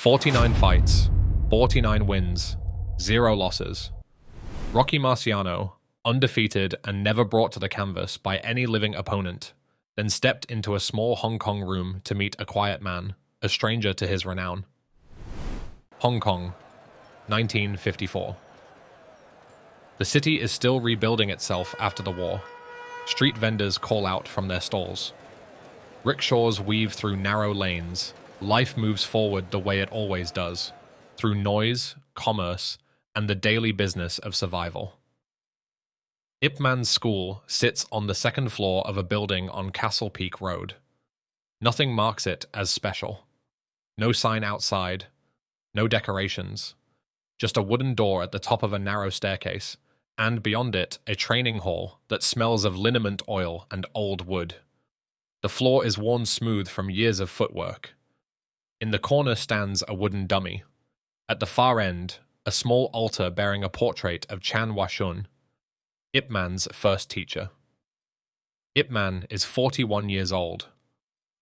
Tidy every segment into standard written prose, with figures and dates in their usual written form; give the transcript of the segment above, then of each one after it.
49 fights, 49 wins, 0 losses. Rocky Marciano, undefeated and never brought to the canvas by any living opponent, then stepped into a small Hong Kong room to meet a quiet man, a stranger to his renown. Hong Kong, 1954. The city is still rebuilding itself after the war. Street vendors call out from their stalls. Rickshaws weave through narrow lanes. Life moves forward the way it always does, through noise, commerce, and the daily business of survival. Ip Man's school sits on the second floor of a building on Castle Peak Road. Nothing marks it as special. No sign outside, no decorations, just a wooden door at the top of a narrow staircase, and beyond it, a training hall that smells of liniment oil and old wood. The floor is worn smooth from years of footwork. In the corner stands a wooden dummy. At the far end, a small altar bearing a portrait of Chan Washun, Ip Man's first teacher. Ip Man is 41 years old,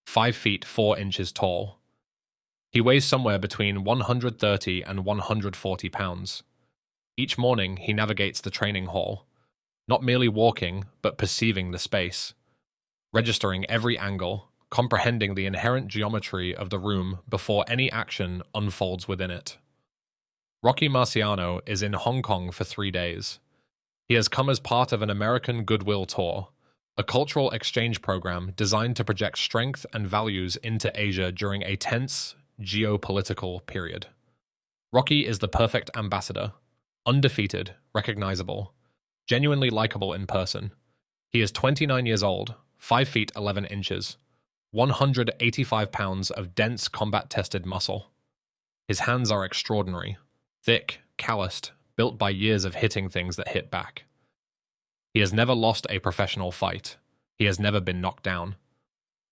5 feet 4 inches tall. He weighs somewhere between 130 and 140 pounds. Each morning he navigates the training hall, not merely walking, but perceiving the space, registering every angle, comprehending the inherent geometry of the room before any action unfolds within it. Rocky Marciano is in Hong Kong for 3 days. He has come as part of an American Goodwill Tour, a cultural exchange program designed to project strength and values into Asia during a tense, geopolitical period. Rocky is the perfect ambassador, undefeated, recognizable, genuinely likable in person. He is 29 years old, 5 feet 11 inches, 185 pounds of dense combat-tested muscle. His hands are extraordinary, thick, calloused, built by years of hitting things that hit back. He has never lost a professional fight. He has never been knocked down.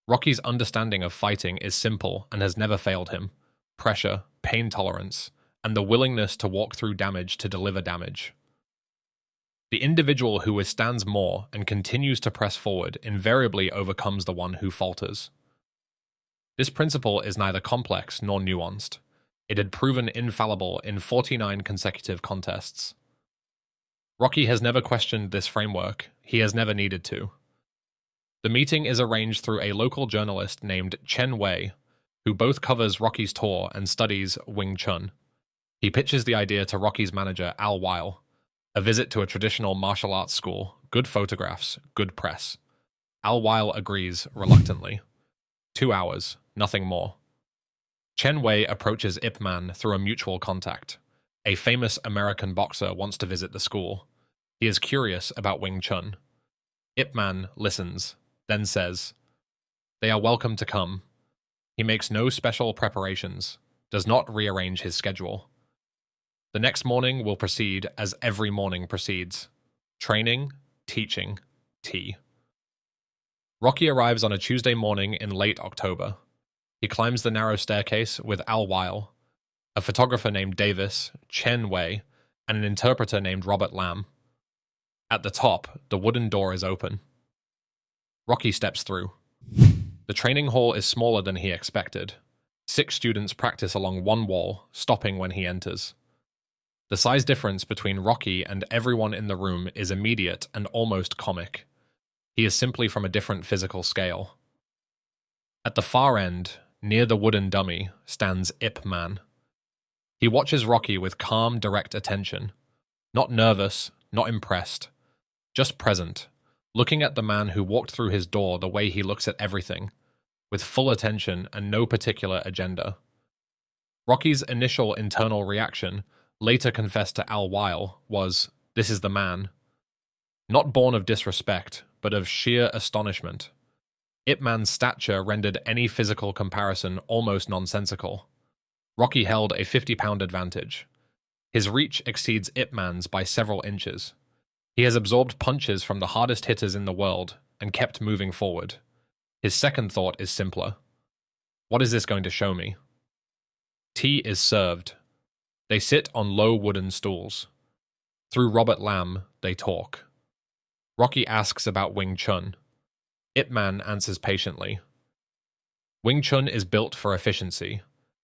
Rocky's understanding of fighting is simple and has never failed him. Pressure, pain tolerance, and the willingness to walk through damage to deliver damage. The individual who withstands more and continues to press forward invariably overcomes the one who falters. This principle is neither complex nor nuanced. It had proven infallible in 49 consecutive contests. Rocky has never questioned this framework. He has never needed to. The meeting is arranged through a local journalist named Chen Wei, who both covers Rocky's tour and studies Wing Chun. He pitches the idea to Rocky's manager, Al Weil. A visit to a traditional martial arts school, good photographs, good press. Al Weil agrees reluctantly. 2 hours, nothing more. Chen Wei approaches Ip Man through a mutual contact. A famous American boxer wants to visit the school. He is curious about Wing Chun. Ip Man listens, then says, "They are welcome to come." He makes no special preparations, does not rearrange his schedule. The next morning will proceed as every morning proceeds. Training, teaching, tea. Rocky arrives on a Tuesday morning in late October. He climbs the narrow staircase with Al Weil, a photographer named Davis, Chen Wei, and an interpreter named Robert Lam. At the top, the wooden door is open. Rocky steps through. The training hall is smaller than he expected. 6 students practice along one wall, stopping when he enters. The size difference between Rocky and everyone in the room is immediate and almost comic. He is simply from a different physical scale. At the far end, near the wooden dummy, stands Ip Man. He watches Rocky with calm, direct attention. Not nervous, not impressed. Just present, looking at the man who walked through his door the way he looks at everything, with full attention and no particular agenda. Rocky's initial internal reaction, later confessed to Al Weil, was, "This is the man." Not born of disrespect, but of sheer astonishment. Ip Man's stature rendered any physical comparison almost nonsensical. Rocky held a 50-pound advantage. His reach exceeds Ip Man's by several inches. He has absorbed punches from the hardest hitters in the world and kept moving forward. His second thought is simpler. What is this going to show me? Tea is served. They sit on low wooden stools. Through Robert Lam, they talk. Rocky asks about Wing Chun. Ip Man answers patiently. Wing Chun is built for efficiency.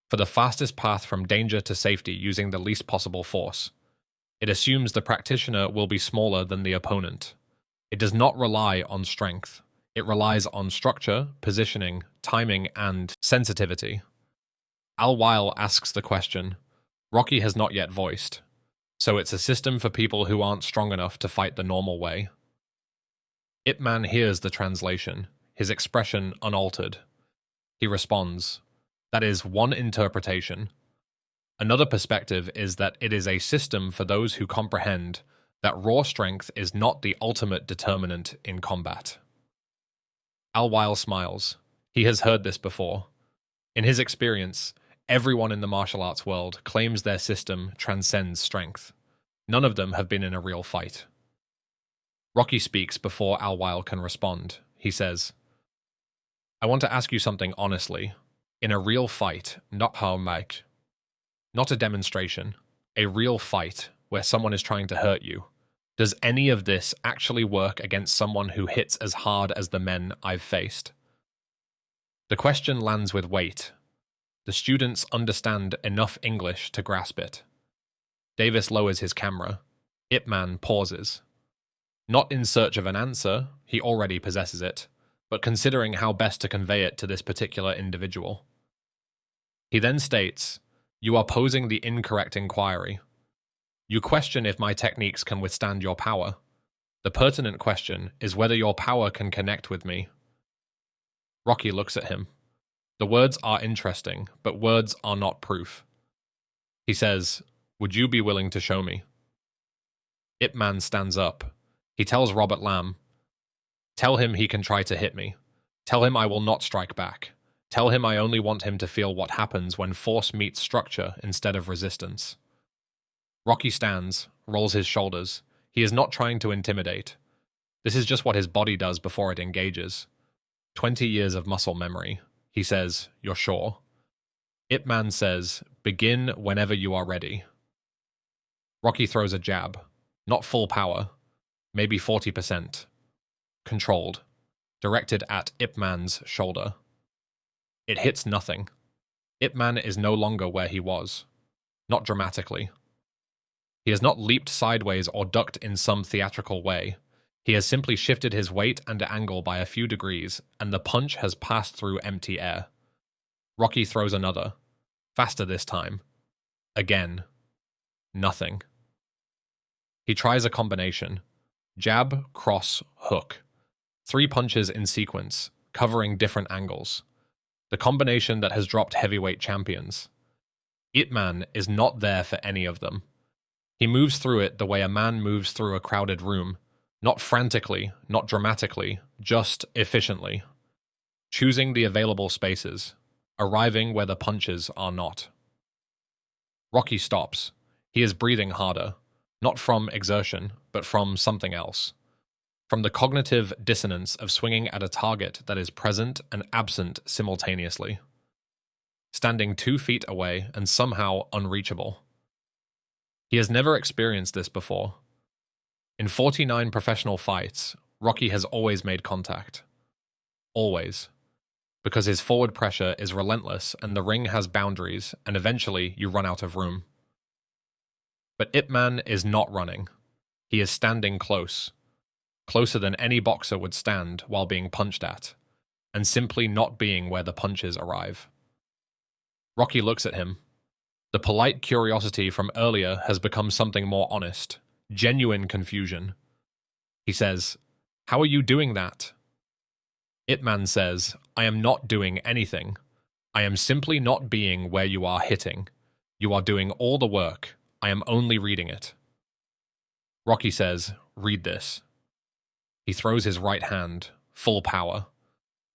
for the fastest path from danger to safety using the least possible force. It assumes the practitioner will be smaller than the opponent. It does not rely on strength. It relies on structure, positioning, timing, and sensitivity. Al-Weil asks the question Rocky has not yet voiced, so it's a system for people who aren't strong enough to fight the normal way. Ip Man hears the translation, his expression unaltered. He responds, that is one interpretation. Another perspective is that it is a system for those who comprehend that raw strength is not the ultimate determinant in combat. Al-Weil smiles. He has heard this before. In his experience, everyone in the martial arts world claims their system transcends strength. None of them have been in a real fight. Rocky speaks before Al-Weil can respond. He says, I want to ask you something honestly. In a real fight, not a demonstration, a real fight where someone is trying to hurt you, does any of this actually work against someone who hits as hard as the men I've faced? The question lands with weight. The students understand enough English to grasp it. Davis lowers his camera. Ip Man pauses. Not in search of an answer, he already possesses it, but considering how best to convey it to this particular individual. He then states, you are posing the incorrect inquiry. You question if my techniques can withstand your power. The pertinent question is whether your power can connect with me. Rocky looks at him. The words are interesting, but words are not proof. He says, would you be willing to show me? Ip Man stands up. He tells Robert Lamb, tell him he can try to hit me. Tell him I will not strike back. Tell him I only want him to feel what happens when force meets structure instead of resistance. Rocky stands, rolls his shoulders. He is not trying to intimidate. This is just what his body does before it engages. 20 years of muscle memory. He says, you're sure? Ip Man says, begin whenever you are ready. Rocky throws a jab. Not full power. Maybe 40%. Controlled. Directed at Ip Man's shoulder. It hits nothing. Ip Man is no longer where he was. Not dramatically. He has not leaped sideways or ducked in some theatrical way. He has simply shifted his weight and angle by a few degrees, and the punch has passed through empty air. Rocky throws another. Faster this time. Again. Nothing. He tries a combination. Jab, cross, hook. 3 punches in sequence, covering different angles. The combination that has dropped heavyweight champions. Ip Man is not there for any of them. He moves through it the way a man moves through a crowded room. Not frantically, not dramatically, just efficiently. Choosing the available spaces. Arriving where the punches are not. Rocky stops. He is breathing harder. Not from exertion, but from something else. From the cognitive dissonance of swinging at a target that is present and absent simultaneously. Standing 2 feet away and somehow unreachable. He has never experienced this before. In 49 professional fights, Rocky has always made contact. Always. Because his forward pressure is relentless and the ring has boundaries, and eventually you run out of room. But Ip Man is not running. He is standing close. Closer than any boxer would stand while being punched at, and simply not being where the punches arrive. Rocky looks at him. The polite curiosity from earlier has become something more honest, genuine confusion. He says, how are you doing that? Ip Man says, I am not doing anything. I am simply not being where you are hitting. You are doing all the work. I am only reading it. Rocky says, read this. He throws his right hand, full power.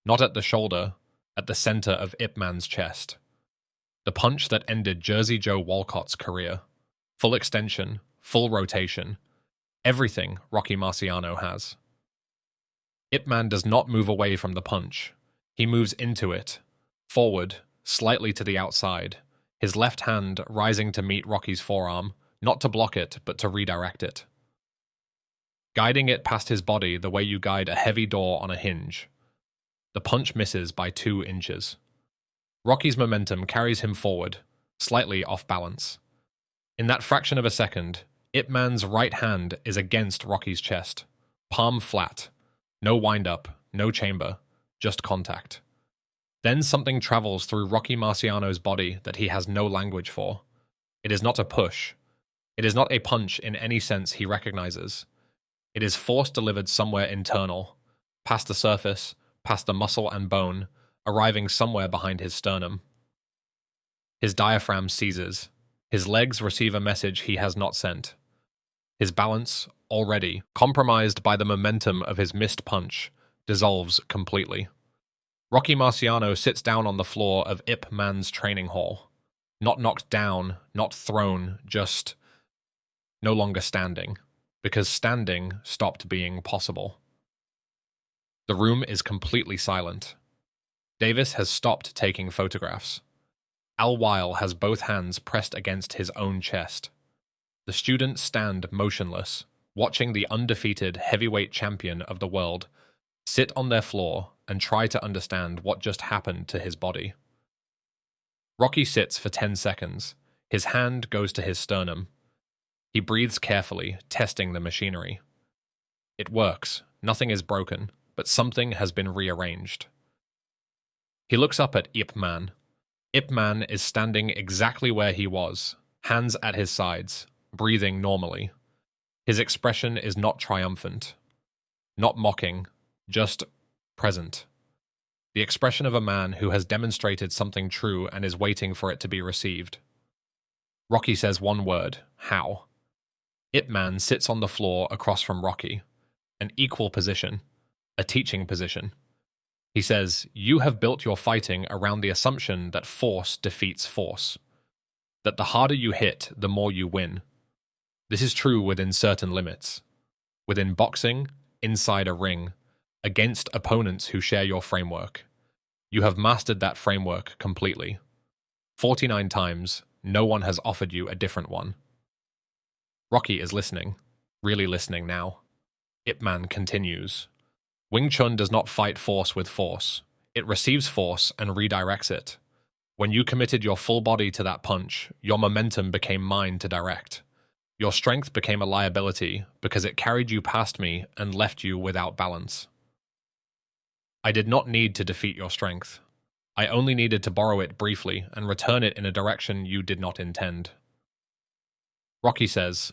Not at the shoulder, at the center of Ip Man's chest. The punch that ended Jersey Joe Walcott's career. Full extension, full rotation. Everything Rocky Marciano has. Ip Man does not move away from the punch. He moves into it. Forward, slightly to the outside. His left hand rising to meet Rocky's forearm, not to block it, but to redirect it. Guiding it past his body the way you guide a heavy door on a hinge. The punch misses by 2 inches. Rocky's momentum carries him forward, slightly off balance. In that fraction of a second, Ip Man's right hand is against Rocky's chest, palm flat. No wind-up, no chamber, just contact. Then something travels through Rocky Marciano's body that he has no language for. It is not a push. It is not a punch in any sense he recognizes. It is force delivered somewhere internal, past the surface, past the muscle and bone, arriving somewhere behind his sternum. His diaphragm seizes. His legs receive a message he has not sent. His balance, already compromised by the momentum of his missed punch, dissolves completely. Rocky Marciano sits down on the floor of Ip Man's training hall. Not knocked down, not thrown, just no longer standing, because standing stopped being possible. The room is completely silent. Davis has stopped taking photographs. Al Weil has both hands pressed against his own chest. The students stand motionless, watching the undefeated heavyweight champion of the world sit on their floor and try to understand what just happened to his body. Rocky sits for 10 seconds. His hand goes to his sternum. He breathes carefully, testing the machinery. It works. Nothing is broken, but something has been rearranged. He looks up at Ip Man. Ip Man is standing exactly where he was, hands at his sides, breathing normally. His expression is not triumphant, not mocking, just present. The expression of a man who has demonstrated something true and is waiting for it to be received. Rocky says one word, how. Ip Man sits on the floor across from Rocky, an equal position, a teaching position. He says, you have built your fighting around the assumption that force defeats force, that the harder you hit, the more you win. This is true within certain limits. Within boxing, inside a ring, against opponents who share your framework. You have mastered that framework completely. 49 times, no one has offered you a different one. Rocky is listening, really listening now. Ip Man continues. Wing Chun does not fight force with force. It receives force and redirects it. When you committed your full body to that punch, your momentum became mine to direct. Your strength became a liability because it carried you past me and left you without balance. I did not need to defeat your strength. I only needed to borrow it briefly and return it in a direction you did not intend. Rocky says,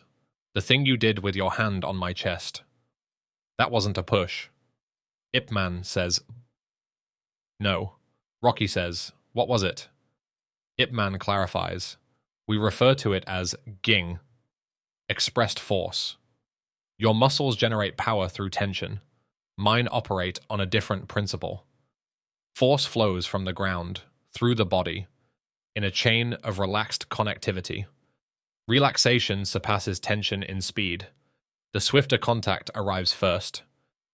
the thing you did with your hand on my chest. That wasn't a push. Ip Man says, no. Rocky says, what was it? Ip Man clarifies, we refer to it as ging, expressed force. Your muscles generate power through tension. Mine operate on a different principle. Force flows from the ground, through the body, in a chain of relaxed connectivity. Relaxation surpasses tension in speed. The swifter contact arrives first.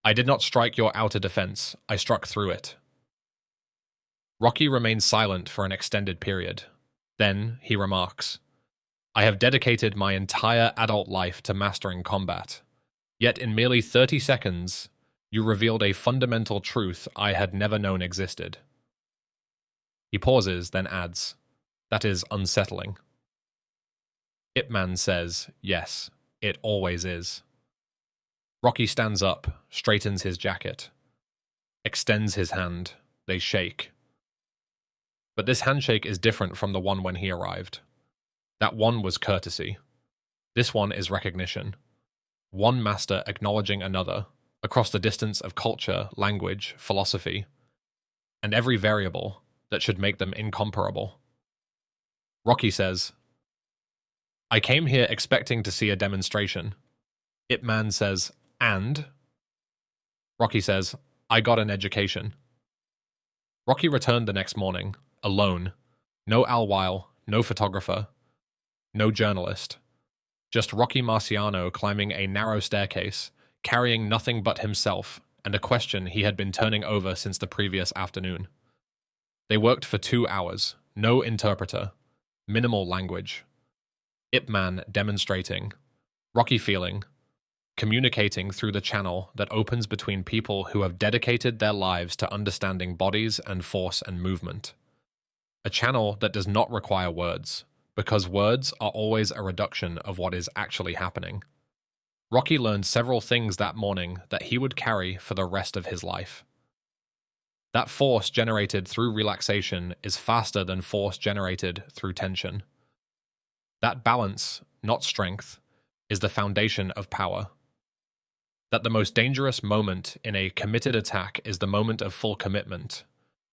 I did not strike your outer defense, I struck through it. Rocky remains silent for an extended period. Then he remarks, I have dedicated my entire adult life to mastering combat. Yet in merely 30 seconds, you revealed a fundamental truth I had never known existed. He pauses, then adds, that is unsettling. Ip Man says, yes, it always is. Rocky stands up, straightens his jacket, extends his hand. They shake. But this handshake is different from the one when he arrived. That one was courtesy. This one is recognition. One master acknowledging another, across the distance of culture, language, philosophy, and every variable that should make them incomparable. Rocky says, I came here expecting to see a demonstration. Ip Man says, and? Rocky says, I got an education. Rocky returned the next morning, alone. No Al Weil, no photographer, no journalist. Just Rocky Marciano climbing a narrow staircase, carrying nothing but himself and a question he had been turning over since the previous afternoon. They worked for 2 hours, no interpreter, minimal language. Ip Man demonstrating, Rocky feeling, communicating through the channel that opens between people who have dedicated their lives to understanding bodies and force and movement. A channel that does not require words, because words are always a reduction of what is actually happening. Rocky learned several things that morning that he would carry for the rest of his life. That force generated through relaxation is faster than force generated through tension. That balance, not strength, is the foundation of power. That the most dangerous moment in a committed attack is the moment of full commitment,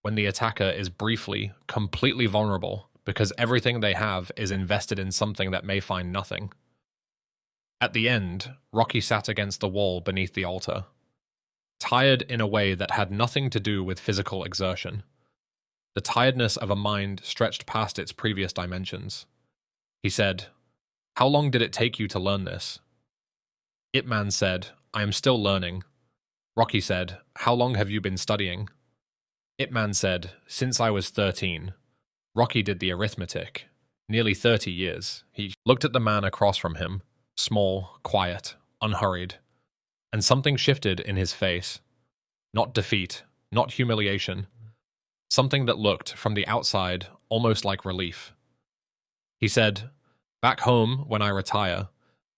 when the attacker is briefly, completely vulnerable because everything they have is invested in something that may find nothing. At the end, Rocky sat against the wall beneath the altar, tired in a way that had nothing to do with physical exertion. The tiredness of a mind stretched past its previous dimensions. He said, "How long did it take you to learn this?" Ip Man said, "I am still learning." Rocky said, "How long have you been studying?" Ip Man said, "Since I was 13. Rocky did the arithmetic. Nearly 30 years. He looked at the man across from him, small, quiet, unhurried, and something shifted in his face. Not defeat, not humiliation. Something that looked, from the outside, almost like relief. He said, "Back home, when I retire,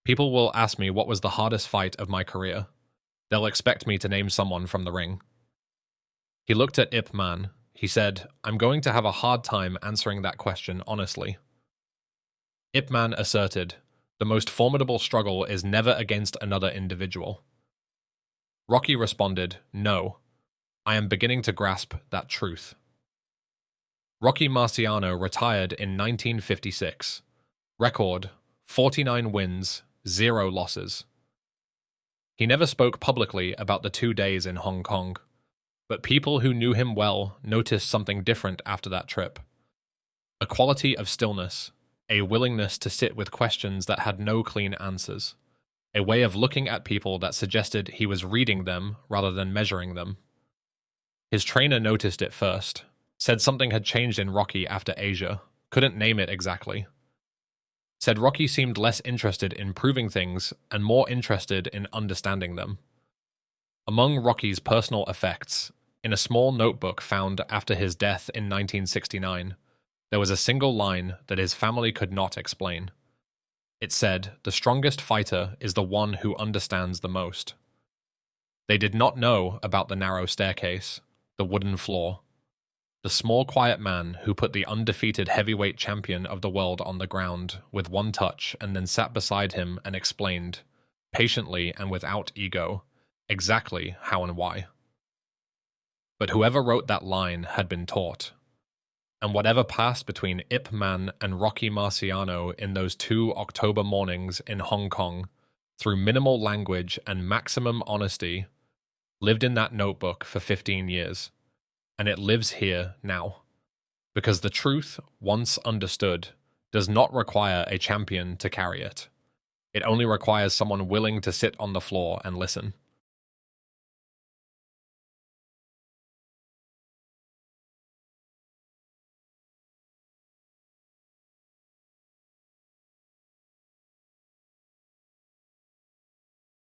people will ask me what was the hardest fight of my career. They'll expect me to name someone from the ring." He looked at Ip Man. He said, "I'm going to have a hard time answering that question honestly." Ip Man asserted, "The most formidable struggle is never against another individual." Rocky responded, "No, I am beginning to grasp that truth." Rocky Marciano retired in 1956. Record, 49 wins, 0 losses. He never spoke publicly about the 2 days in Hong Kong, but people who knew him well noticed something different after that trip. A quality of stillness, a willingness to sit with questions that had no clean answers, a way of looking at people that suggested he was reading them rather than measuring them. His trainer noticed it first, said something had changed in Rocky after Asia, couldn't name it exactly. Said Rocky seemed less interested in proving things and more interested in understanding them. Among Rocky's personal effects, in a small notebook found after his death in 1969, there was a single line that his family could not explain. It said, "The strongest fighter is the one who understands the most." They did not know about the narrow staircase, the wooden floor, the small quiet man who put the undefeated heavyweight champion of the world on the ground with one touch and then sat beside him and explained, patiently and without ego, exactly how and why. But whoever wrote that line had been taught. And whatever passed between Ip Man and Rocky Marciano in those 2 October mornings in Hong Kong, through minimal language and maximum honesty, lived in that notebook for 15 years. And it lives here now. Because the truth, once understood, does not require a champion to carry it. It only requires someone willing to sit on the floor and listen.